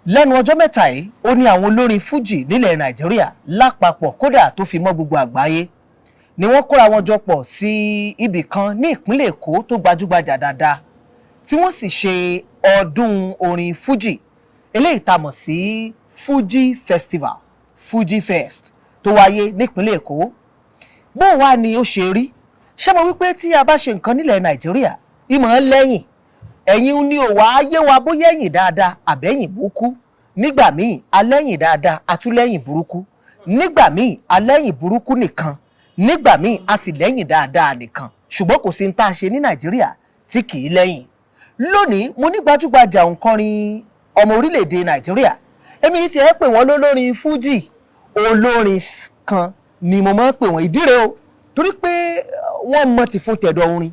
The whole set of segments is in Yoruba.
lẹ́nu ọjọ́ mẹ́ta yìí ó ní àwọn olórin fújì nílẹ̀ nàìjíríà lápapọ̀ kódà tó fi mọ́ gbogbo àgbáyé ni wọ́n kóra wọn jọ pọ̀ sí ibì kan ní ìpínlẹ̀ èkó tó gbajúgbajà dáadáa tí wọ́n sì ṣe ọdún orin fújì eléyìí tá a mọ̀ sí Fuji Festival, Fuji Fest tó wáyé nípínlẹ̀ èkó. bó wá ni ó ṣe rí? ṣé mo wípé tí a bá ṣe nǹkan nílẹ̀ nàìjíríà ìmọ̀ lẹ́yìn ẹ̀yin ni ò wá yé wa bóyá ẹ̀yìn dáadáa àbẹ́yìn burúkú. nígbà míì alẹ́yìn dáadáa àtúlẹ́yìn burúkú, nígbà míì alẹ́yìn burúkú nìkan, nígbà míì a sì lẹ́yìn dáadáa nìkan. ṣùgbọ́n kò sí ní tá a ṣe ní nàìjíríà tí kì í lẹ́yìn. lónìí mo ní gbajúgbajà òǹkọrin ọmọ orílẹ̀-èdè nàìjíríà, èmi ti ẹ̀ pè wọ́n lólórin fújì, olórin kan ni mo máa ń pè wọ́n. ìdí rèé o, torí pé wọ́n mọ ti fún tẹ̀dọ̀ orin,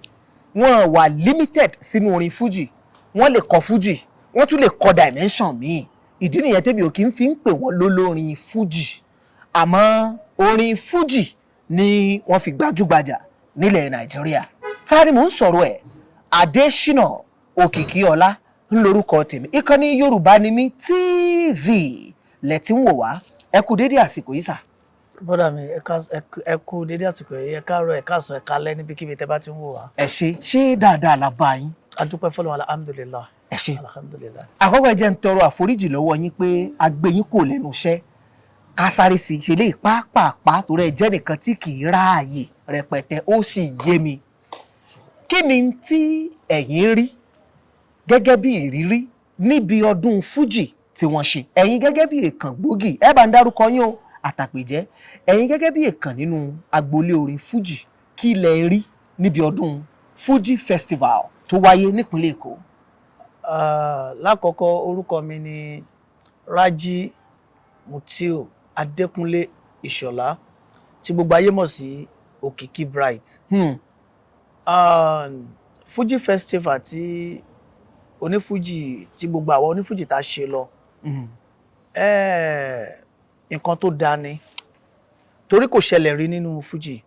wọ́n wà limited sínú orin fújì, wọ́n lè kọ fújì, wọ́n tún lè kọ dimension míì. ìdí nìyẹn tẹ́bi òkè ń fi ń pè wọ́n lólórin fújì. àmọ́ orin fújì ni wọ́n fi gbajúgbajà nílẹ̀ nàìjíríà. ta ni mò ń sọ̀rọ̀ ẹ̀? Adésínà Òkìkíọlá ń lorúkọ tèmi. ìkànnì Yorùbá ni mí TV lẹ ti ń wò wá. ẹ kú dédé àsìkò yìí sà. bọ́dà mi ẹ kú dédé àsìkò yìí, ẹ káàárọ̀ ẹ káàsán ẹ kálẹ́ níbikíbi tẹ́ bá ti ń wò wá. ẹ ṣe dáadáa la bá yín. a dúpẹ́ fọlọ́run alhamdulillah. ẹ ṣe. alhamdulillah. àkọ́kọ́ ẹ jẹ́ ń tọrọ àforíjì lọ́wọ́ yín pé a gbé yín kò lẹ́nu iṣẹ́ ká sáré sí ṣe lè pàápàá torí ẹ jẹ́ nìkan tí kì í ráàyè rẹpẹtẹ, ó sì yé mi. kí ni tí ẹ̀yin rí gẹ́gẹ́ bí ìrírí níbi ọdún fújì tí wọ́n ṣe? ẹ̀yin gẹ́gẹ́ bí èèkàn gbòógì, ẹ bá ń dárúkọ yín o àtàpèjẹ́, ẹ̀yin gẹ́gẹ́ bí èèkàn nínú agboolé orin fújì, kí lẹ rí níbi ọdún Fuji Festival tó wáyé nípínlẹ̀ èkó? lákọ̀ọ́kọ́ orúkọ mi ni Rájí Mutiu Adékúnlé Ìṣọ̀lá tí gbogbo ayé mọ̀ sí Òkìkí Bright. Fuji Festival tí onífújì tí gbogbo àwọn onífújì tá a ṣe lọ nǹkan tó dáa ni torí kò ṣẹlẹ̀ rí nínú fújì.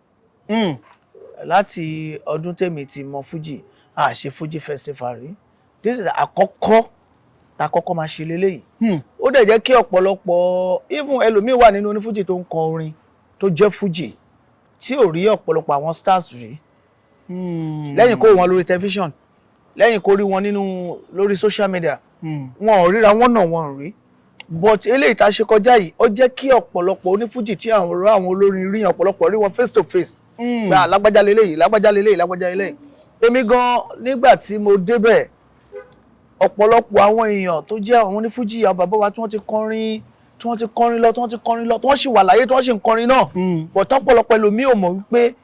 láti ọdún tèmi ti mọ fújì a ṣe Fuji Festival rí. this is àkọ́kọ́ tá kọ́kọ́ máa ṣe leléyìí. ó dẹ̀ jẹ́ kí ọ̀pọ̀lọpọ̀ even ẹlòmíì wà nínú onífújì tó ń kọ orin tó jẹ́ fújì tí ò rí ọ̀pọ̀lọpọ̀ àwọn stars rí. lẹ́yìn kó wọn lórí tẹlifíṣàn, lẹ́yìn kó rí wọn lórí social media, wọn ò ríra wọn náà wọn rí. but eléyìí tá a ṣe kọjá yìí ó jẹ́ kí ọ̀pọ̀lọpọ̀ onífújì tí àwọn olórin rí ọ̀pọ̀lọpọ̀ rí wọn face to face. gba lágbájá leléyìí lágbájá leléyìí lágbájá leléyìí. èmi gan nígbà tí mo débẹ̀ ọ̀pọ̀lọpọ̀ àwọn èèyàn tó jẹ́ àwọn onífújì àwọn bàbá wa tí wọ́n ti kọrin lọ tí wọ́n sì wà láyé tí wọ́n sì ń kọrin náà. but ọ̀pọ̀lọpọ̀ ẹlòmíì ò mọ̀ wípé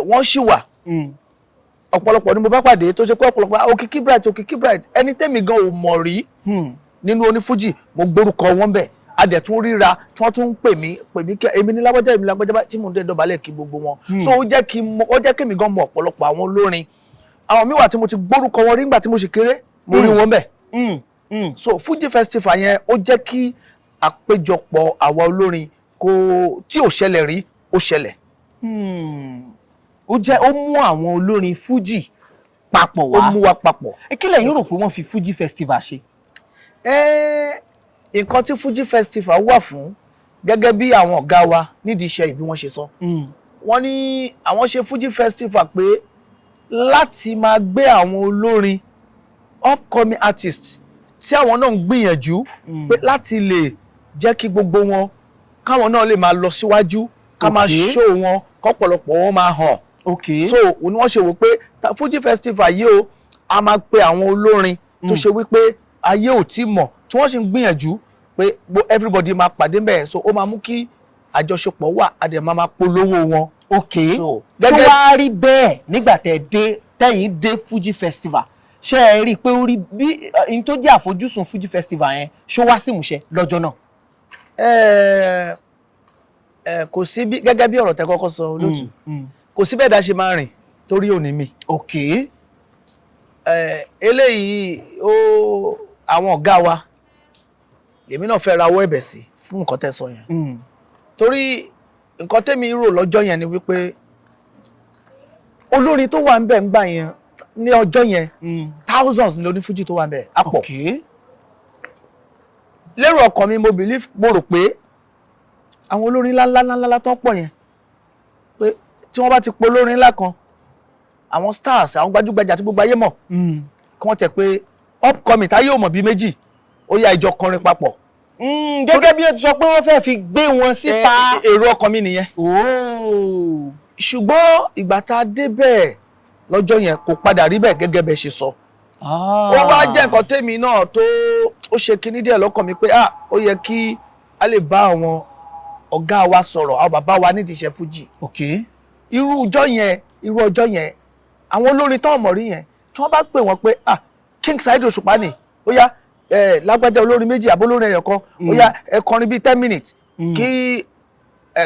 wọ́n sì wà. ọ̀pọ̀lọpọ̀ ni mo bá pàdé tó ṣe pé ọ̀pọ̀lọpọ̀ Òkìkí Bright ẹni tẹ́mi gan ò mọ̀ rí nínú onífújì, mo gbórúkọ wọn bẹ̀, adẹ̀ tún ríra tí wọ́n tún ń pè mí kí èmi ní lágbájá tí mo ń dọ̀bálẹ̀ kí gbogbo wọn. so ó jẹ́ kí mi gan mọ̀ ọ̀pọ̀lọpọ̀ àwọn olórin. àwọn míì wà tí mo ti gbórúkọ wọn rí nígbà tí mo ṣì kéré, mo rí wọn bẹ̀. so Fuji Festival yẹn ó jẹ́ kí àpéjọpọ̀ àwa olórin tí ò ṣẹlẹ̀ rí ó ṣẹlẹ̀. ó mú àwọn olórin fújì papọ̀ wá. ó mú wa papọ̀. kí lẹ̀yin rò pé wọ́n fi Fuji Festival ṣe? nǹkan tí Fuji Festival wà fún gẹ́gẹ́ bí àwọn ọ̀gá wa nídìí iṣẹ́ ìbí wọ́n ṣe sọ. wọ́n ní àwọn ṣe Fuji Festival pé láti máa gbé àwọn olórin upcoming artists tí àwọn náà ń gbìyànjú pé láti lè jẹ́ kí gbogbo wọn káwọn náà lè máa lọ síwájú ká máa show wọn kọ́pọ̀lọpọ̀ wọn máa hàn. so ni wọ́n ṣe wò pé Fuji Festival yìí o a máa pe àwọn olórin tó ṣe wípé ayé ò tí mọ̀ tí wọ́n sì ń gbìyànjú pé everybody máa pàdé mẹ́ẹ̀, so ó máa mú kí àjọṣepọ̀ wà á dẹ̀ máa polówó wọn. tó wá rí bẹ́ẹ̀ nígbà tẹ́yìn dé Fuji Festival, ṣé ẹ rí i pé ó rí bí n tó jẹ́ àfojúsùn Fuji Festival yẹn ṣó wá sí ìmúṣẹ lọ́jọ́ náà? kò sí bí gẹ́gẹ́ bí ọ̀rọ̀ tẹ́ kọ́kọ́ sọ olóòtú, kò sí bẹ́ẹ̀ dá ṣe máa rìn torí òní mi. eléyìí àwọn ọ̀gá wa lèmi náà fẹ́ rawọ́ ẹ̀bẹ̀ sí fún nǹkan tẹ́ sọ yẹn. torí nǹkan tẹ́mi rò lọ́jọ́ yẹn ni wípé olórin tó wà ń bẹ̀ ń gbà yẹn ní ọjọ́ yẹn thousands ní onífújì tó wà ń bẹ̀ á pọ̀. lérò ọkàn mi mo rò pé àwọn olórin ńláńlá tó pọ̀ yẹn pé tí wọ́n bá ti po olórin ńlá kan àwọn stars àwọn gbajúgbajà tí gbogbo ayé mọ̀ kí wọ́n tẹ̀ pé upcoming táyé ò mọ̀ bí méjì ó yá ìjọ kọrin papọ̀. Gẹ́gẹ́ bí ẹ ti sọ pé wọ́n fẹ́ fi gbé wọn síta. Èrò ọkàn mi nìyẹn. Ṣùgbọ́n ìgbà tá a dé bẹ́ẹ̀ lọ́jọ́ yẹn kò padà rí bẹ́ẹ̀ gẹ́gẹ́ bẹ́ẹ̀ ṣe sọ. Ó wá jẹ́ nǹkan tèmi náà tó ó ṣe kinní díẹ̀ lọ́kàn mi pé ó yẹ kí a lè bá àwọn ọ̀gá wa sọ̀rọ̀ àwọn bàbá wa nídìí iṣẹ́ fújì. Irú ọjọ́ yẹn àwọn olórin tó mọ̀ rí yẹn tí wọ́n bá pè wọ́n pé King Saheed Òṣùpá ni ó yá lágbájá olórin méjì àbó olórin ẹyọ kan ó yá ẹ kọrin bíi 10 minutes kí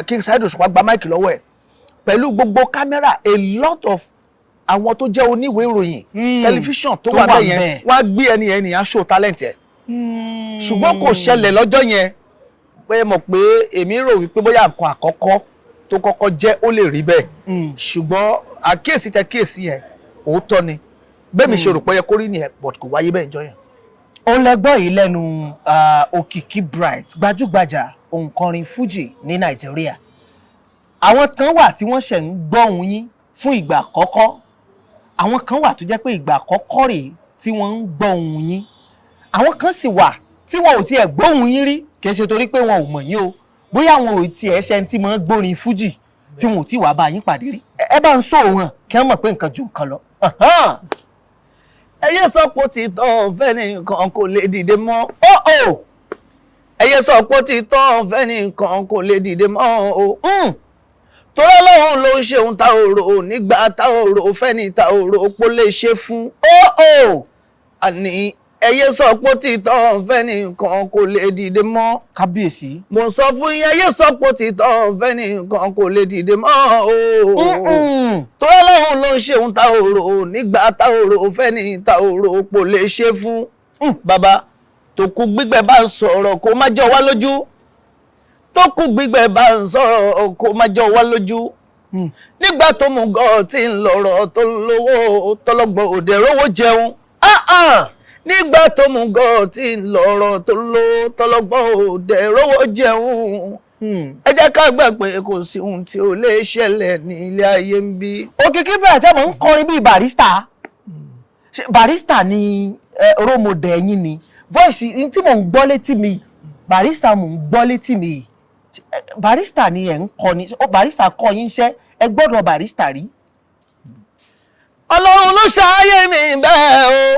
King Saheed Òṣùpá gba máìkì lọ́wọ́ ẹ̀ pẹ̀lú gbogbo kámẹ́rà a lot of àwọn tó jẹ́ oníwèé ìròyìn tẹlifíṣàn tó wà bẹ́ẹ̀ yẹn wọ́n á gbé ẹnìyàn show talent ẹ̀ ṣùgbọ́n kò ṣẹlẹ̀ lọ́jọ́ yẹn pé mọ̀ pé èmi rò wípé bóyá nǹkan àkọ́kọ́ tó kọ́kọ́ jẹ́ ó lè rí bẹ́ẹ̀ ṣùgbọ́n àkíyèsí yẹn òótọ́ ni bẹ́ẹ̀ mi ṣe rò pé yẹ kó rí nìyẹn but kò wáyé bẹ́ẹ̀ jọ yẹn. Ó lẹ́gbọ́n yìí lẹ́nu Òkìkí Bright gbajúgbajà òǹkọrin Fuji ní Nàìjíríà. Àwọn kan wà tí wọ́n ṣẹ̀ ń gbọ́ ohùn yín fún ìgbà àkọ́kọ́. Àwọn kan wà tó jẹ́ pé ìgbà àkọ́kọ́ rèé tí wọ́n ń gbọ́ ohùn yín. Àwọn kan sì wà tí wọn ò tiẹ̀ gbóhùn yín rí kì í ṣe torí pé wọn ò mọ̀ yín o. Bóyá wọn ò tiẹ̀ ṣe ẹni tí máa ń gbórin Fuji tí wọn ò tí wàá bá yín pàdé rí. Ẹ bá ń sọ òun hàn kí wọ́n mọ̀ pé nǹkan ju nǹkan lọ. Ẹyẹ sọ pé ó ti tán ọ̀fẹ́ nìkan kò lè dìde mọ́. Ẹyẹ sọ pé ó ti tán ọ̀fẹ́ nìkan kò lè dìde mọ́ o. Torí Ọlọ́run ló ń ṣe ohun ta òrò nígbà ta òrò fẹ́ni ta òrò pó lè ṣe fún. Àní ẹyẹ sọ pé ó ti tán ọ̀fẹ́ nìkan kò lè dìde mọ́. Kábíyèsí. Mo sọ fún yín ẹyẹ sọ pé ó ti tán ọ̀fẹ́ nìkan kò lè dìde mọ́ o. Torí Ọlọ́run ló ń ṣe ohun ta òrò nígbà ta òrò fẹ́ni ta òrò pó lè ṣe fún. Bàbá tó kú gbígbẹ́ bá ń sọ̀rọ̀ kó má jọ wá lójú. Tó kú gbígbẹ́ bá ń sọ̀rọ̀ kó má jọ wá lójú. Nígbà tó mú gọ́ tí ń lọ̀rọ̀ tó lówó tọ́lọ́gbọ̀n òde rówó jẹun. Nígbà tó mú gọ́ tí ń lọ̀rọ̀ tó lówó tọ́lọ́gbọ̀n òde rówó jẹun. Ẹ jẹ́ ká gbà pé kò sí ohun tí ó lè ṣẹlẹ̀ ní ilé ayé ń bí. Òkìkí Bright mọ̀ ń kọrin bíi Barrister. Barrister ni role model yín ni voice tí mò ń gbọ́ létí mi Barrister mò ń gbọ́ létí mi Barrister ni ẹ̀ ń kọ ni Barrister kọ yín iṣẹ́ ẹ gbọ́dọ̀ Barrister rí. Ọlọ́run ló ṣàyè mi bẹ́ẹ̀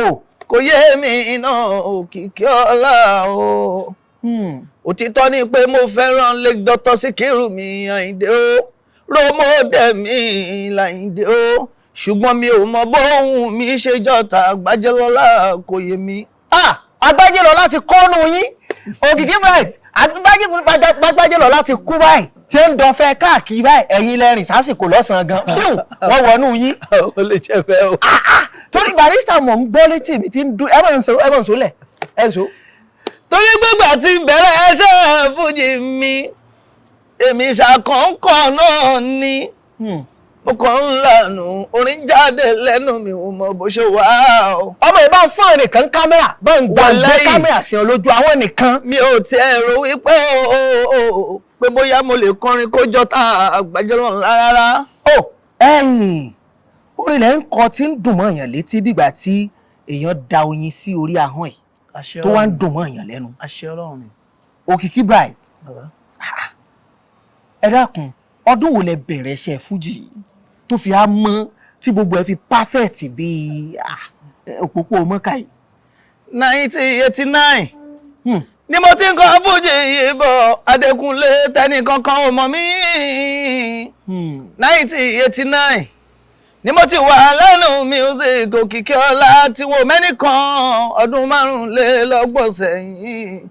o kò yé mi iná Òkìkí ọlá o. Òtítọ́ ni pé mo fẹ́ràn Lake Dr. Síkírù mi Àyìndé o rómọdé mi l'Àyìndé o ṣùgbọ́n mi ò mọ bóhùn mi ṣe jọta Àgbájélọ́lá kò yé mi. Àgbájélọ́lá ti kọ́nu yín Òkìkí Bright Àgbájélọ́lá ti kú báyìí tí ń dọ̀fẹ́ káàkiri báyìí ẹ̀yin lẹ́rìn sásìkò lọ́sàn-án gan wọ́n wọnú yín. Ó lè jẹ́ bẹ́ẹ̀ o. Torí Barrister mọ̀ ń gbọ́ létí mi tí ń dún ẹ mọ̀ ń sólẹ̀ ẹ ń sọ. Torí gbígbà tí bẹ̀rẹ̀ ẹsẹ̀ Fújì mi èmi ṣàkọ́ńkọ́ náà ni mo kàn ń lànà orin jáde lẹ́nu mi ò mọ bó ṣe wà o. Ọmọ ìbá ń fún ẹnìkan kámẹ́rà bá ń gbàgbé kámẹ́rà sí ọ lójú àwọn nìkan. Mi ò tiẹ̀ rò wípé pé bóyá mo lè kọrin kó jọta Àgbájélọ́lá rárá. Orin lẹ́ ń kọ tí ń dùn mọ́ èèyàn létí bígbà tí èèyàn da oyin sí orí ahọ́n ẹ̀ tó wá ń dùn mọ́ èèyàn lẹ́nu. Àṣẹ Ọlọ́run ni. Òkìkí Bright ẹ dákun ọdún wo lẹ bẹ̀rẹ̀ iṣẹ́ Fújì tó fi á mọ́ tí gbogbo ẹ fi perfect bíi òpópó mọ́kà yìí. 1989 ni mo ti ń kọ Fújì yìí bọ̀ Adékúnlé tẹ́nìkankan ò mọ̀ mí. 1989 ni mo ti wà lẹ́nu music Òkìkí ọlá tí wọ́n mẹ́nìkan ọdún 25 sẹ́yìn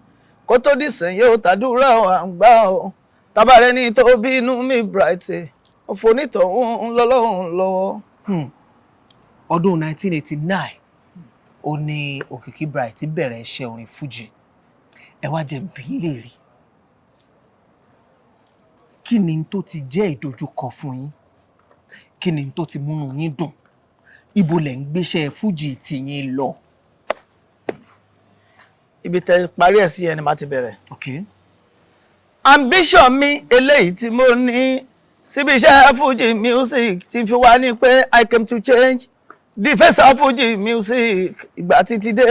kó tó dì sẹ́yìn ó tàdúrà wà ń gbà ọ́ tabarẹ́ ní tó bínú mi Bright òfonítọ̀hún lọ́lọ́run lọ́wọ́. Ọdún 1989 ó ní Òkìkí Bright bẹ̀rẹ̀ iṣẹ́ orin Fuji ẹ wá jẹ́ bí ilé rí kí ni tó ti jẹ́ ìdojúkọ fún yín kí ni tó ti múnú yín dùn ibo lẹ̀ ń gbéṣẹ́ Fuji tí yín lọ. ibi tẹ́ parí ẹ̀ sí ẹni máa ti bẹ̀rẹ̀. Okay. Ambition mi eléyìí tí mo ní síbi iṣẹ́ Fuji music ti fi wá ní pé I came to change the face of Fuji music. Ìgbà títí dé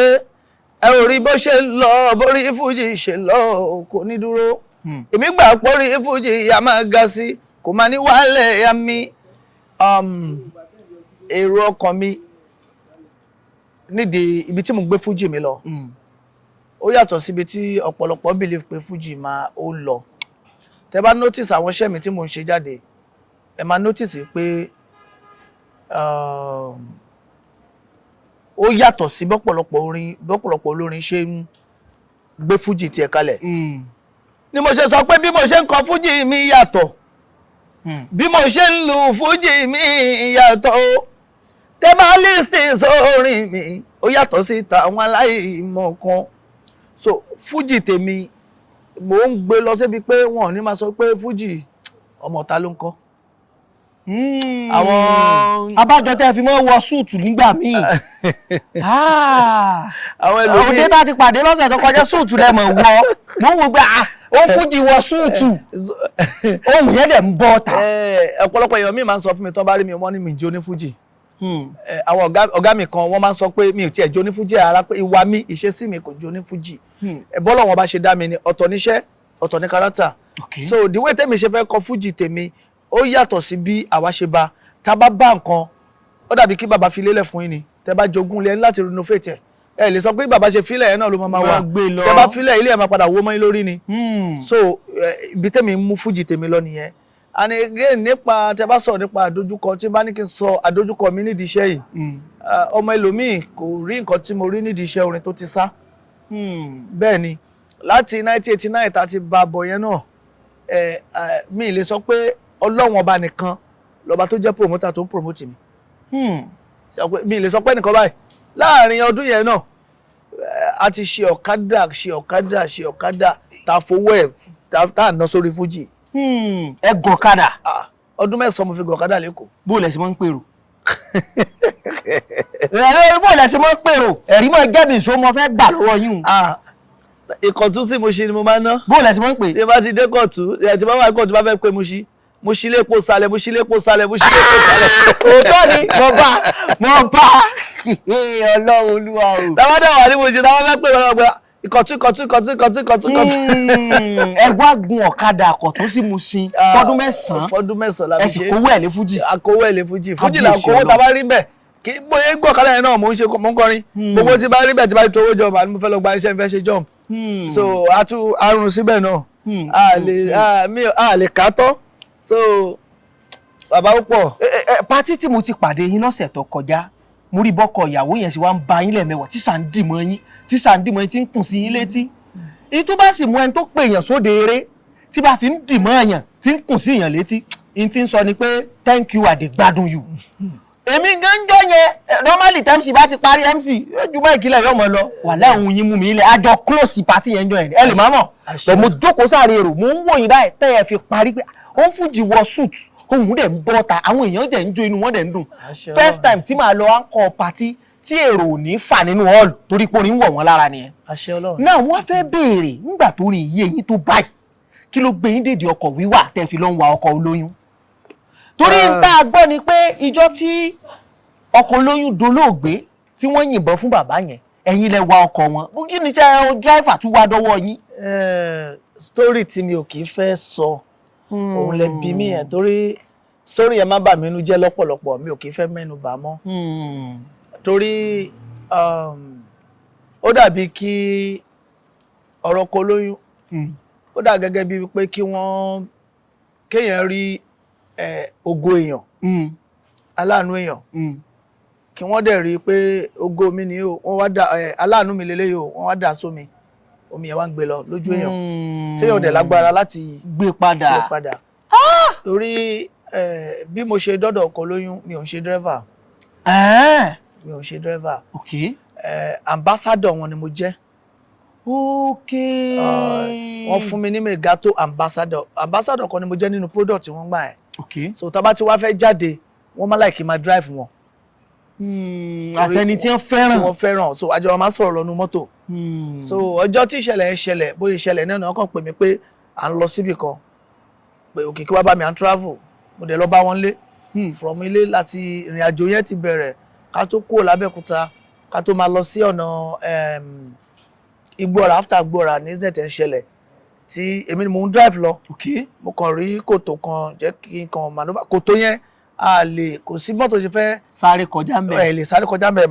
ẹ ò rí bó ṣe lọ bórí Fuji ṣe lọ kò ní dúró. Èmi gbà pórí Fuji ya máa ga sí kò máa ní wálẹ̀ ya mi. Èrò ọkàn mi nídìí ibi tí mo gbé Fuji mi lọ. Ó yàtọ̀ síbi tí ọ̀pọ̀lọpọ̀ believe pé Fuji máa ó lọ. Tẹ́ bá notice àwọn iṣẹ́ mi tí mo ń ṣe jáde, ẹ máa notice pé ó yàtọ̀ sí bọ́pọ̀lọpọ̀ olórin ṣe ń gbé Fuji tiẹ̀ kalẹ̀. Ni mo ṣe sọ pé bí mo ṣe ń kọ Fuji mi yàtọ̀, bí mo ṣe ń lu Fuji mi yàtọ̀, tẹ́ bá listen sórin mi ó yàtọ̀ sí tàwọn aláìmọ̀ kan. So Fuji tèmi mo ń gbé lọ síbi pé wọn ò ní máa sọ pé Fuji ọmọ ta ló ń kọ. Àwọn abájọ tẹ́ fi mọ́ wọ súùtù nígbà míì. Àwọn ẹlòmíì òde tá ti pàdé lọ́sẹ̀ tó kọjá súùtù lẹ mọ̀ wọ mo ń wo pé ó Fuji wọ súùtù ohun yẹn dẹ̀ ń bọ́ ta. Ọ̀pọ̀lọpọ̀ èèyàn mi máa ń sọ fún mi tó bá rí mi wọ́n ní mi jó ní Fuji. Àwọn ọ̀gá mi kan wọ́n máa ń sọ pé mi ò tiẹ̀ jó ní Fuji rárá, pé ìwà mi ìṣesí mi kò jó ní Fuji. Bọ́lọ̀ wọn bá ṣe dá mi ni ọ̀tọ̀ níṣẹ́ ọ̀tọ̀ ní kárátà. So the way tèmi ṣe fẹ́ kọ Fuji tèmi ó yàtọ̀ sí bí àwa ṣe bá tá bá bá nǹkan ó dàbí kí bàbá fi lélẹ̀ fún yín ni tẹ́ bá jogún lé láti renovate ẹ lè sọ pé bàbá ṣe filẹ̀ ẹ̀ náà ló máa wà tẹ́ bá filẹ̀ ilé ẹ̀ máa padà wó mọ́ yín lórí ni. So ibi tèmi mú Fuji tèmi lọ nìyẹn. And again nípa tẹ́ bá sọ nípa àdójúkọ tí bá ní kí n sọ àdójúkọ mi nídìí iṣẹ́ yìí, ọmọ ẹlòmíì kò rí nǹkan tí mo rí nídìí iṣẹ́ orin tó ti sá. Bẹ́ẹ̀ ni láti 1989 tá ti bá bọ̀ yẹn náà mi lè sọ pé Ọlọ́run ọba nìkan lọ́ba tó jẹ́ promoter tó ń promote mi. Mi lè sọ pé nìkan báyìí láàrin ọdún yẹn náà a ti ṣe ọ̀kadà tá fowó ẹ̀ tá ná sórí Fuji. Ẹ gọ̀kadà. Ọdún 9 mo fi gọ̀kadà lẹ́kọ̀ọ́. Bó lẹ ṣe máa ń pèrò. Bó lẹ ṣe máa ń pèrò. Ẹ̀rí mọ́ gẹ́bì ìṣó mo fẹ́ gbà lọ́wọ́ yín. Ìkọ̀tún sí mo ṣe ni mo máa ń ná. Bó lẹ ṣe máa ń pè. Tí bá ti dé kọ̀tún tí bá wà kọ̀tún bá fẹ́ pé mo ṣí lépo sálẹ̀. Òótọ́ ni mo bá Ọlọ́run Olúwa o. Táwọn dẹ̀ wà ní mo ṣe táwọn fẹ́ pè lọ́wọ́ gbà ìkọ̀tún. Ẹ wá gun ọ̀kadà àkọ̀tún sí Mushin fọ́dún 9 la ẹ sì kówó ẹ̀ lé Fuji. Akówó ẹ̀ lé Fuji là kówó tá a bá rí bẹ̀ kí bóyá gbọ́ ọ̀kadà yẹn náà mo ń kọrin gbogbo tí bá rí bẹ̀ tí bá tó owó jọ màá ní mo fẹ́ lọ gba iṣẹ́ fẹ́ ṣe jump. So arun síbẹ̀ náà a lè ká tán. So bàbá ó pọ̀. Pátí tí mo ti pàdé yín lọ́sẹ̀ tó kọjá mo rí bọ́kọ ìyàwó yẹn sì wá ń ba yín lẹ́ẹ̀mẹ́wàá tí sàn dìmọ̀ yín tí ń kùn sí yín létí. Èyí tó bá sì mú ẹni tó pè èèyàn sóde eré tí bá fi ń dìmọ̀ èèyàn tí ń kùn sí èèyàn létí ní ti ń sọ ni pé thank you àdègbádùn you. Èmi gánjọ́ yẹn normally MC bá ti parí MC ju bá ìkílẹ̀ yọmọ lọ wàhálà òun yín mú mi ilẹ̀ àjọ close party yẹn jọ yẹn ẹ lè má mọ̀ bẹ̀ mo jókòó sáré èrò mo ń wò yín báyìí tẹ́ ẹ fi parí pé ó ń Fuji wọ suit ohun dẹ̀ ń bọ́ ta àwọn èèyàn dẹ̀ ń jó inú wọn dẹ̀ ń dùn. First time tí màá lọ anchor party tí èrò ò ní fà nínú hall torí pé orin ń wọ̀ wọ́n lára nìyẹn. Náà wọ́n fẹ́ béèrè nígbà tó rin iye yín tó báyìí kí ló gbé yín dèdè ọkọ̀ wíwà tẹ́ fi lọ ń wa ọkọ̀ olóyún. Torí ń tá a gbọ́ ni pé ìjọ́ tí ọkọ̀ olóyún dolóògbé tí wọ́n yìnbọn fún bàbá yẹn ẹ̀yin lẹ wa ọkọ̀ wọn kí ni iṣẹ́ driver tún wá dọ́wọ́ yín. Story tí mi ò kì í fẹ́ sọ òun lẹ bí mi yẹn torí story yẹn má bà mí nínú jẹ́ lọ́pọ̀lọpọ̀ mi ò kì í fẹ́ mẹ́nu bà mọ́. Torí ó dàbí kí ọ̀rọ̀ ọkọ̀ olóyún ó dà gẹ́gẹ́ bíi pé kéèyàn rí ògo èèyàn aláàánú èèyàn kí wọ́n dẹ̀ rí pé ògo mi ni wọ́n wá dà aláàánú mi lélẹ́yìí o wọ́n wá dà sómi omi yẹn wá ń gbé lọ lójú èèyàn téèyàn dẹ̀ lágbára láti gbé padà. Torí bí mo ṣe dọ́dọ̀ ọkọ̀ olóyún mi ò ń ṣe dírẹ́fà. Mi ò ń ṣe dírẹ́fà. Ambassador wọn ni mo jẹ́. Wọ́n fún mi ní Megato ambassador kan ni mo jẹ́ nínú product tí wọ́n gbà ẹ̀. So tá bá ti wá fẹ́ jáde wọ́n máa like máa drive wọn. àṣẹni tí wọ́n fẹ́ràn so àjọ máa sọ̀rọ̀ lọ́nu mọ́tò so ọjọ́ tí ìṣẹ̀lẹ̀ ṣẹlẹ̀ bóyá ìṣẹ̀lẹ̀ náà náà kàn pè mí pé à ń lọ síbì kan pé Òkìkí wá bá mi à ń travel mo dẹ̀ lọ bá wọn lé from ilé láti ìrìn àjò yẹn ti bẹ̀rẹ̀ ká tó kúrò l'Abẹ́òkúta ká tó máa lọ sí ọ̀nà Igbóọrà after Igbóọrà ní incident ń ṣẹlẹ̀ tí èmi ni mò ń drive lọ mo kàn rí kòtò kan jẹ́ kí n kàn maneuver kòtò yẹn a lè kò sí mọ́tò ṣe fẹ́ sáré kọjá ńbẹ̀ ẹ lè sáré kọjá ńbẹ̀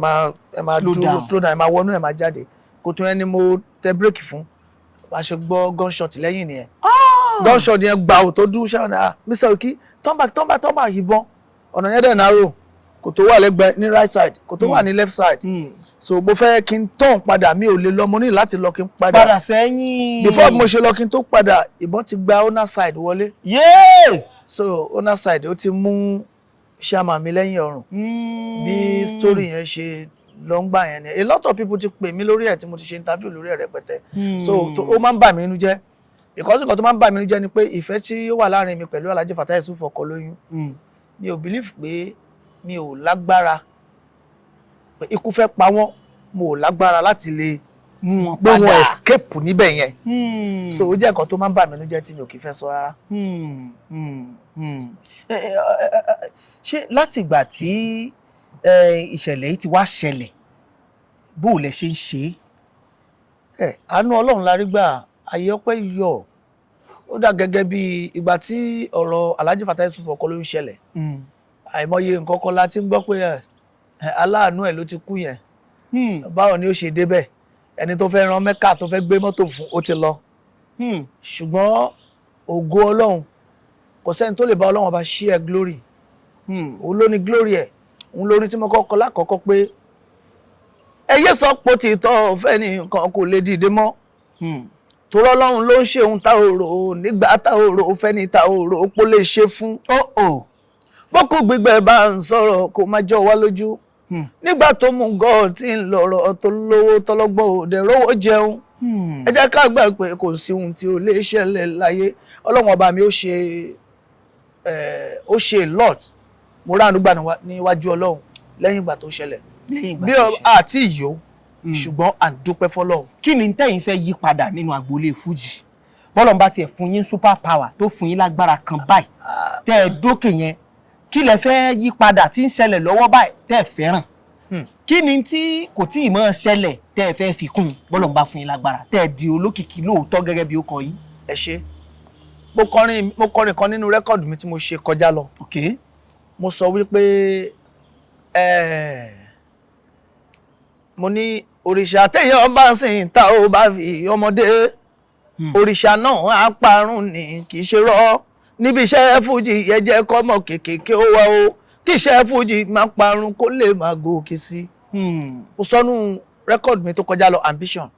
ẹ máa dúró slow down ẹ máa wọnú ẹ máa jáde kòtò yẹn ni mo tẹ bírèkì fún bá ṣe gbọ́ gunshot lẹ́yìn nìyẹn gunshot yẹn gbà ò tó dúró ṣáà náà Mr. Òkì turn back yìnbọn ọ̀nà yẹn dẹ̀ narrow kòtò wà lẹ́gbẹ̀ẹ́ ní right side kòtò wà ní left side so mo fẹ́ kí n turn padà mi ò lè lọ mo ní láti lọ kí n padà sẹ́yìn before mo ṣe lọ kí n tó padà ìbọn ti gba owner side wọlé so owner side ó ti mú ṣàmà mi lẹ́yìn ọrùn bí story yẹn ṣe lọ ń gbà yẹn ni a lot of people ti pè mí lórí ẹ̀ tí mo ti ṣe interview lórí ẹ̀ rẹpẹtẹ so ó máa ń bà mí nínú jẹ́ because nǹkan tó máa ń bà mí nínú jẹ́ ni pé ìfẹ́ tí ó wà láàrin mi pẹ̀lú Alhaji Fatai Yusuf Ọkọlóyún mi ò believe pé mi ò lágbára pé ikú fẹ́ pa wọ́n mo ò lágbára láti lè gbé wọn escape níbẹ̀ yẹn so ó jẹ́ nǹkan tó máa ń bà mí nínú jẹ́ tí mi ò kì í fẹ́ sọ rárá. ṣé láti ìgbà tí ìṣẹ̀lẹ̀ yìí ti wá ṣẹlẹ̀ bó o lẹ ṣe ń ṣe é. Àánú Ọlọ́run la rí gbà ayé ọpẹ́ yọ ó dà gẹ́gẹ́ bí ìgbà tí ọ̀rọ̀ Alhaji Fatai Yusuf Ọkọlóyún ṣẹlẹ̀ àìmọye nǹkan kan la ti ń gbọ́ pé aláàánú ẹ̀ ló ti kú yẹn báwo ni ó ṣe débẹ̀ ẹni tó fẹ́ ran Mẹ́kà tó fẹ́ gbé mọ́tò fún ó ti lọ ṣùgbọ́n ògo Ọlọ́run kò sẹ́ni tó lè bá Ọlọ́run ọba share glory òun ló ní glory ẹ̀ òun lórí tí mo kọ́kọ́ lákọ̀ọ́kọ́ pé ẹyẹ sọ pé ó ti tọ́ ọ̀fẹ́ ní nǹkan kò lè dìde mọ́ torọ́ Ọlọ́run ló ń ṣe ohun tá òrò nígbà tá òrò ó fẹ́ ní tá òrò ó pó lè ṣe fún bọ́kù gbígbẹ́ bá ń sọ̀rọ̀ kó má jọ wá lójú nígbà tó mú gọ́ọ̀ tí ń lọ̀rọ̀ tó lówó tọ́lọ́gbọ́n òde rówó jẹun ẹ jẹ́ ká gbà pé kò sí ohun tí ò lè ṣẹlẹ̀ láyé Ọlọ́run ọba mi ó ṣe lot mo ránu gbà níwájú Ọlọ́run lẹ́yìn ìgbà tó ṣẹlẹ̀ bí àti ìyó ṣùgbọ́n à ń dúpẹ́ fọ́lọ́run. kí ni tẹ́yin fẹ́ yí padà nínú agboolé fújì bọ́lọ́n bá tiẹ̀ fún yín super power tó fún yín lágbára kan báyìí tẹ́ ẹ dókè yẹn kí lẹ fẹ́ yí padà tí ń ṣẹlẹ̀ lọ́wọ́ báyìí tẹ́ ẹ fẹ́ràn kí ni tí kò tí ì máa ṣẹlẹ̀ tẹ́ ẹ fẹ́ fi kún bọ́lọ́n bá fún yín lágbára tẹ́ ẹ di olókìkí lóòótọ́ gẹ́gẹ́ bí ó kọ yín. ẹ ṣe mo kọrin kan nínú rẹ́kọ̀dù mi tí mo ṣe kọjá lọ mo sọ wípé mo ní òrìṣà téèyàn bá sìn tá ò bá fi ọmọdé òrìṣà náà á parun ní kì í ṣe rọ́ níbi iṣẹ́ fújì yẹ jẹ́ kọ́mọ kéékèèké ó wá o kí iṣẹ́ fújì máa parun kó lè máa gòkè sí. mo sọnù rẹ́kọ̀dù mi tó kọjá lọ ambition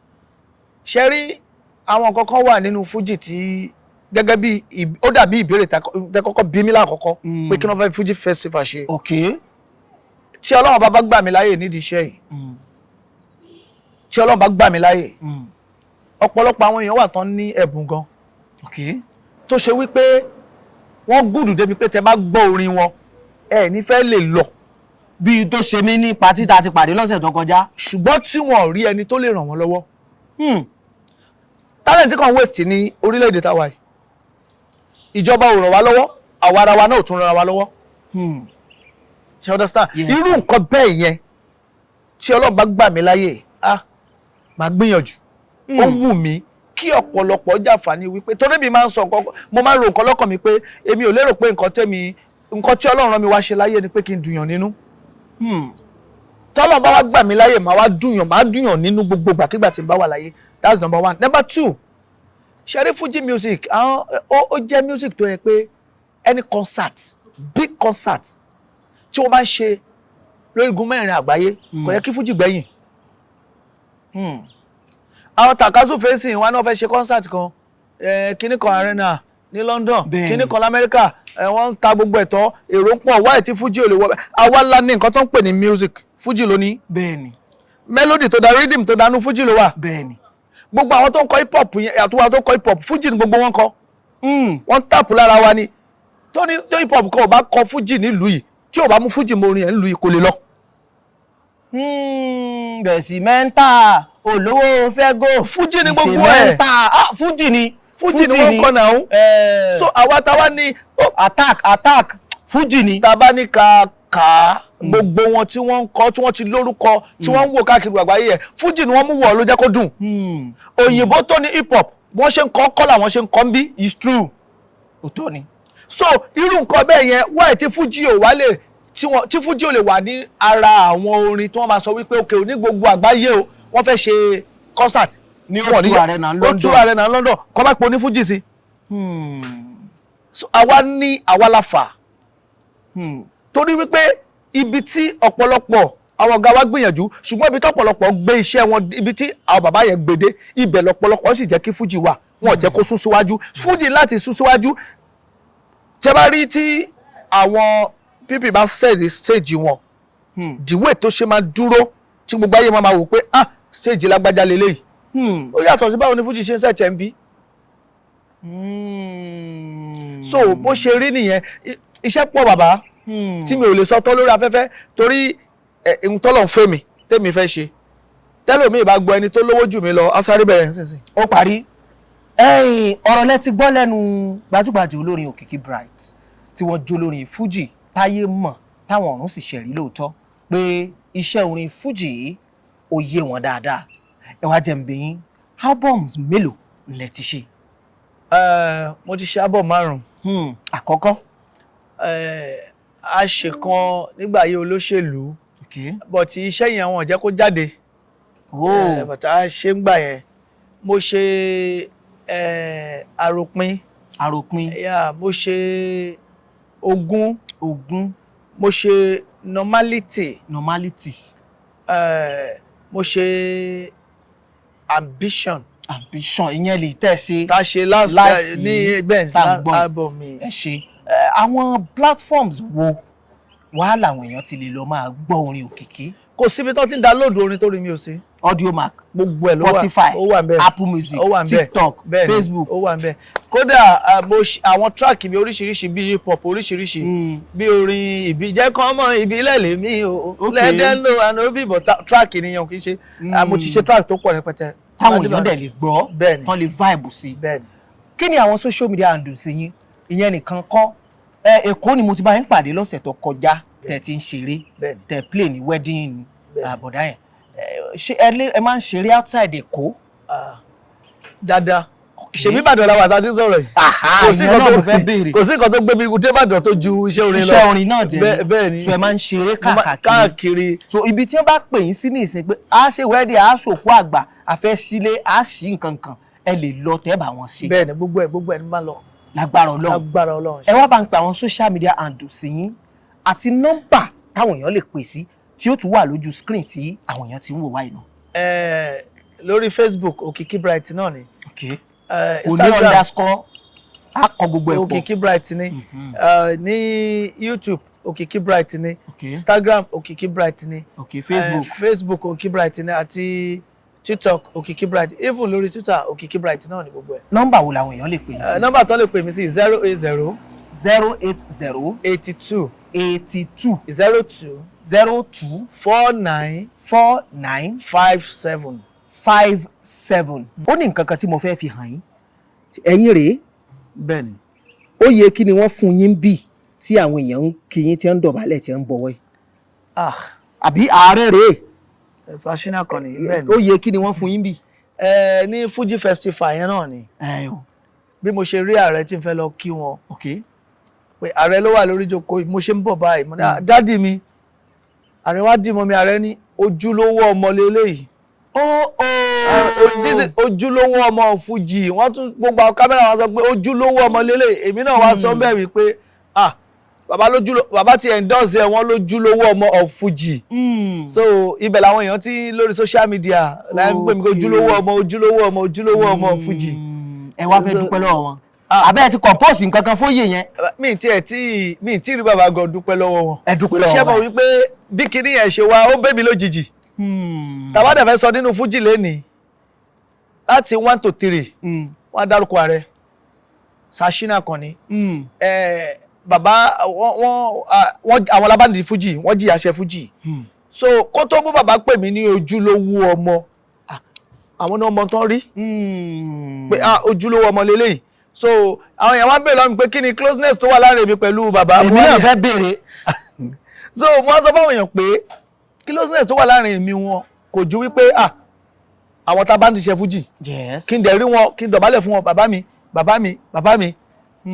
ṣe rí àwọn kankan wà nínú fújì tí gẹ́gẹ́ bí ó dàbí ìbéèrè tẹ́ kọ́kọ́ bí mi lákọ̀ọ́kọ́ pé kí wọ́n fẹ́ fújì festival ṣe. tí Ọlọ́run bá gbà mí láyè nídìí iṣẹ́ yìí tí Ọlọ́run bá gbà mí láyè ọ̀pọ̀lọpọ̀ àwọn èèyàn wà tán ní ẹ̀bùn gan tó ṣe wípé wọ́n gùdù débi pé tẹ bá gbọ́ orin wọn ẹ ní fẹ́ lè lọ. bí tó ṣe mí ní patí tá a ti pàdé lọ́sẹ̀ tó kọjá. ṣùgbọ́n tí wọn ò rí ẹni tó lè ràn wọ́n lọ́wọ́. talent kan waste ní orílẹ̀-èdè táwa yìí ìjọba ò ràn wá lọ́wọ́ àwa ara wa náà ò tún ràn wá lọ́wọ́. ṣe understand irú nǹkan bẹ́ẹ̀ yẹn tí Ọlọ́run bá gbà mí láyè máa gbìyànjú ó wù mí kí ọ̀pọ̀lọpọ̀ jàǹfààní wípé torí mi máa ń sọ nǹkan mo máa ń ro nǹkan lọ́kàn mi pé èmi ò lérò pé nǹkan tí Ọlọ́run rán mi wá ṣe láyé ni pé kí n dùnyàn nínú. tọ́lọ́run bá wá gbà mí láyè máa dùnyàn nínú gbogbo gbàkigbà tí n bá wà láyé that's number one. Number two ṣẹ́rí Fuji music ó jẹ́ music tó yẹ pé any concert big concert tí wọ́n bá ń ṣe lórí igun mẹ́rin àgbáyé kò yẹ kí Fuji gbẹ̀yìn. àwọn Takasufe sìn wọn náà fẹ́ ṣe concert kan kíní kan arena ní London kíní kan lamẹ́ríkà wọ́n ń ta gbogbo ẹ̀tọ́ èrò ń pọ̀ wáyé tí Fuji ò lè wọ àwa la ní nǹkan tó ń pè ní music Fuji ló ní. bẹ́ẹ̀ni. melody tó da rhythm tó danú Fuji ló wà. bẹ́ẹ̀ni. gbogbo àwọn tó ń kọ hip hop yẹn àtúwà tó ń kọ hip hop Fuji ni gbogbo wọn kọ. wọ́n tàpù lára wa ni tó hip hop kan ò bá kọ Fuji nílùú yìí tí ò bá mú Fuji mo orin ẹ̀ nílùú yìí kò lè lọ. bẹ̀sì mẹ́ńtà olówó fẹ́ gò. fújì ni gbogbo ẹ̀. fújì ni wọ́n kọ́ náà. so àwa táwa ní. attack fújì ni. tá a bá ní ká gbogbo wọn tí wọ́n ń kọ tí wọ́n ti lórúkọ tí wọ́n ń wò káàkiri àgbáyé yẹn fújì ni wọ́n mú wọ̀ ló jẹ́ kó dùn. òyìnbó tó ní hip hop wọ́n ṣe ń kọ́ làwọn ṣe ń kọ́ ń bí. it's true òótọ́ ni. so irú nǹkan bẹ́ẹ̀ yẹn wáyé tí fújì ò wá lè tí fújì ò lè wà ní ara àwọn orin tí wọ́n máa sọ wípé òkè ní gbogbo àgbáyé o wọ́n fẹ́ ṣe concert ní wọ́n ní ó tú ààrẹ náà London kọ́ bá pọ̀ ní fújì sí. so àwa la fà torí wípé ibi tí ọ̀pọ̀lọpọ̀ àwọn ọ̀gá wa gbìyànjú ṣùgbọ́n ibi tí ọ̀pọ̀lọpọ̀ gbé iṣẹ́ wọn ibi tí àwọn bàbá yẹn gbèdé ibẹ̀ lọ̀pọ̀lọpọ̀ sì jẹ́ kí fújì wà wọn ò jẹ́ kó sún síwájú fújì láti sún síwájú tẹ́ bá rí tí àwọn pípì bá sẹ́ẹ̀dì stage wọn the way tó ṣe máa dúró tí gbogbo ayé máa wò pé stage lágbájá lélẹ́yìí ó yàtọ̀ sí báwo ni fújì ṣe ń ṣẹ̀ṣẹ̀ ń bí. so bó ṣe rí nìyẹn iṣẹ́ pọ̀ bàbá tí mi ò lè sọ tọ́ lórí afẹ́fẹ́ torí ohun tọ́lọ̀ ń fẹ́ mi tẹ́mi fẹ́ ṣe tẹ́lòmíì bá gbọ́ ẹni tó lówó jù mí lọ asáré bẹ̀rẹ̀ nísinsìnyí. ó parí ọ̀rọ̀ lẹ ti gbọ́ lẹ́nu gbajúgbajà olórin Òkìkí Bright tí wọ́n jó lórin fújì táyé mọ̀ táwọn ọ̀run sì ṣẹ̀rí lóòótọ́ pé iṣẹ́ orin fújì ó yé wọn dáadáa ẹ wá jẹ́ ń bi yín albums mélòó lẹ ti ṣe. mo ti ṣe album 5. àkọ́kọ́. a ṣe kan nígbà ayé olóṣèlú but iṣẹ́ yẹn wọn ò jẹ́ kó jáde but a ṣe ń gbà yẹn mo ṣe àròpin mo ṣe ogún mo ṣe normality mo ṣe ambition ìyẹn lè tẹ̀ ṣe ta ṣe last ní bẹ́ẹ̀ album mi. ẹ ṣe àwọn platforms wo wàá làwọn èèyàn ti lè lọ máa gbọ́ orin Òkìkí. kò síbi tó ti ń download orin tó rí mi ò sí. Audiomack gbogbo ẹ̀ ló wà Spotify ó wà ńbẹ̀ Apple Music TikTok Facebook ó wà ńbẹ̀ kódà àwọn track mi oríṣiríṣi bíi hip hop oríṣiríṣi bí orin ìbíjẹ́ kan mọ́ ìbílẹ̀ lèmi o lẹ́dẹ̀ẹ́lò ànábì but track nìyẹn kì í ṣe mo ti ṣe track tó pọ̀ rẹpẹtẹ. táwọn èèyàn dẹ̀ lè gbọ́ tán lè vibe sí. kí ni àwọn social media handles yín ìyẹn nìkan kọ́ Èkó ni mo ti bá yín pàdé lọ́sẹ̀ tó kọjá tẹ̀ ti ń ṣeré tẹ̀ play ní wedding àbọ̀dá yẹn ṣé ẹ máa ń ṣeré outside Èkó. dáadáa ṣèbí Ìbàdàn làwọn àtàtì sọ̀rọ̀ yìí kò sí nǹkan tó gbé mi dé Ìbàdàn tó ju iṣẹ́ orin lọ. iṣẹ́ orin náà dé bẹ́ẹ̀ ni so ẹ máa ń ṣeré káàkiri so ibi tí wọ́n bá pè yín sí ní ìsìn pé a ṣe wedding a ṣòkú àgbà a fẹ́ sílé a ṣí nǹkan kan ẹ lè lọ tẹ́ bá wọn ṣe. bẹ́ẹ̀ ni gbogbo ẹ̀ ni máa lọ. lágbára Ọlọ́run ẹ wá bá ń pe àwọn social media handles yín àti nọ́mbà táwọn èèyàn lè pè sí tí ó tún wà lójú screen tí àwọn èèyàn ti ń wò wáyé náà. lórí Facebook Òkìkí Bright náà ni. Instagram akọ gbogbo ẹ̀pọ̀ Òkìkí Bright ni. ní YouTube Òkìkí Bright ni. Instagram Òkìkí Bright ni. Facebook Òkìkí Bright ni àti TikTok Òkìkí Bright even lórí Twitter Òkìkí Bright náà ni gbogbo ẹ̀. nọ́mbà wo làwọn èèyàn lè pè yín sí. nọ́mbà tó lè pè mí sí 080 82 02 49 57. ó ní nǹkan kan tí mo fẹ́ fi hàn yín ẹ̀yin rèé bẹ́ẹ̀ ni ó yẹ kí ni wọ́n fún yín bí tí àwọn èèyàn ń kí yín tí ń dọ̀bálẹ̀ tí ń bọ̀wọ́ yìí àbí ààrẹ rèé Ṣàṣínà kan ni bẹ́ẹ̀ ni ó yẹ kí ni wọ́n fún yín bí. ní Fuji Festival yẹn náà ni bí mo ṣe rí ààrẹ tí n fẹ́ lọ kí wọn pé ààrẹ ló wà lórí ìjókòó mo ṣe ń bọ̀ báyìí mo ní dádì mi ààrẹ wá dì mọ́ mi ààrẹ ní ojúlówó ọmọ lélẹ́yìí ojúlówó ọmọ Fuji wọ́n tún gbogbo àwọn kámẹ́rà wọn sọ pé ojúlówó ọmọ lélẹ́yìí èmi náà wá sọ bẹ́ẹ̀ wípé bàbá ti endorse ẹ̀ wọ́n lójúlówó ọmọ of Fuji so ibẹ̀ làwọn èèyàn ti lórí social media láì ń pè mí ojúlówó ọmọ Fuji. ẹ wá fẹ́ dúpẹ́ lọ́wọ́ wọn àbẹ́ ti compose nǹkan kan fóyè yẹn. mi tí rí bàbá gan dúpẹ́ lọ́wọ́ wọn. ẹ dúpẹ́ lọ́wọ́ wọn. ṣé mo wí pé bí kinní yẹn ṣe wá ó bẹ́ mi lójijì. tàbá dẹ̀ fẹ́ sọ nínú Fuji lẹ́nìí láti 1 to 3 wọ́n á dárúkọ ààrẹ Ṣàṣínà kan ní. bàbá àwọn alábàndì Fuji wọ́n jìyà ṣe Fuji so kó tó mú bàbá pè mí ní ojúlówó ọmọ àwọn náà mọ tán rí pé ojúlówó ọmọ lélẹ́yìí so àwọn èèyàn wá ń bèèrè lọ́wọ́ mi pé kí ni closeness tó wà láàrin mi pẹ̀lú bàbá. èmi náà fẹ́ béèrè. so mo sọ fáwọn èèyàn pé closeness tó wà láàrin mi wọn kò ju wípé àwọn tá a bá ń ṣiṣẹ́ fújì kí n dẹ̀ rí wọn kí n dọ̀bálẹ̀ fún wọn bàbá mi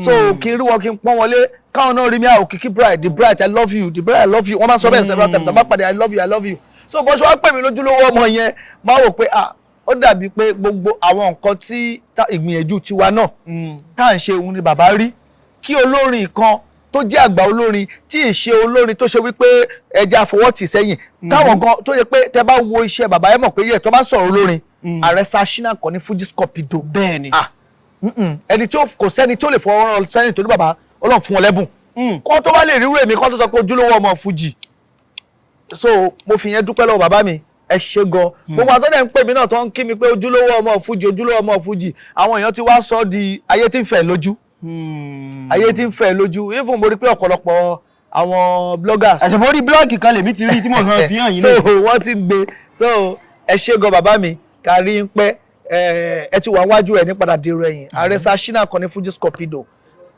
so kí n rí wọn kí n pọ́n wọlé káwọn náà rí mi Òkìkí bride the bride I love you the bride I love you wọ́n máa sọ bẹ́ẹ̀ several times tàbá pàdé I love you so bó ṣe wá pè mí lójúlówó ọmọ yẹn máa wò pé ó dàbí pé gbogbo àwọn nǹkan tí ìgbìyànjú tiwa náà tá à ń ṣe òun ni bàbá rí kí olórin kan tó jẹ́ àgbà olórin tí ì ṣe olórin tó ṣe wípé ẹja fọwọ́ tì sẹ́yìn táwọn kan tó yẹ pé tẹ bá wo iṣẹ́ bàbá ẹ mọ̀ pé yẹ tó bá sọ̀rọ̀ olórin Àrẹ̀sà Ṣínà kan ní Fuji Scorpido bẹ́ẹ̀ ni ẹni tí kò sẹ́ni tí ó lè fọwọ́ rán sẹ́yìn torí bàbá Ọlọ́run fún wọn lẹ́bùn kó tó bá lè rírú èmi kó tó sọ pé ojúlówó ọmọ Fuji so mo fi yẹn dúpẹ́ lọ́wọ́ bàbá mi ẹ ṣe gan gbogbo àtọ́jà ń pè mí náà tó ń kí mi pé ojúlówó ọmọ Fuji àwọn èèyàn ti wá sọ di ayé tí ń fẹ́ lójú ayé tí ń fẹ́ lójú even mo rí pé ọ̀pọ̀lọpọ̀ àwọn bloggers. àṣẹ mo rí blọ́ọ̀gì kan lèmi ti rí tí mo hàn fi hàn yín lẹ́sìn. so wọ́n ti gbé so ẹ ṣe gan bàbá mi kárí ń pẹ́ ẹ ti wà wájú ẹ̀ ní padà dèrò ẹ̀yìn Àrẹ̀sà Ṣínà kan ní Fuji Scorpido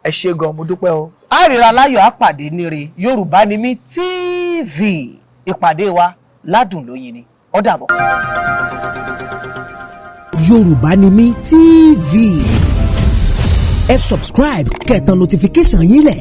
ẹ ṣe gan mo dúpẹ́ o. àríra láyọ̀ àpàdé níre Yorùbá ni mí TV ìpàdé wa ládùn lóyin ni ó dàbọ̀. Yorùbá ni mí TV ẹ subscribe kẹ́ tàn notification yín lẹ̀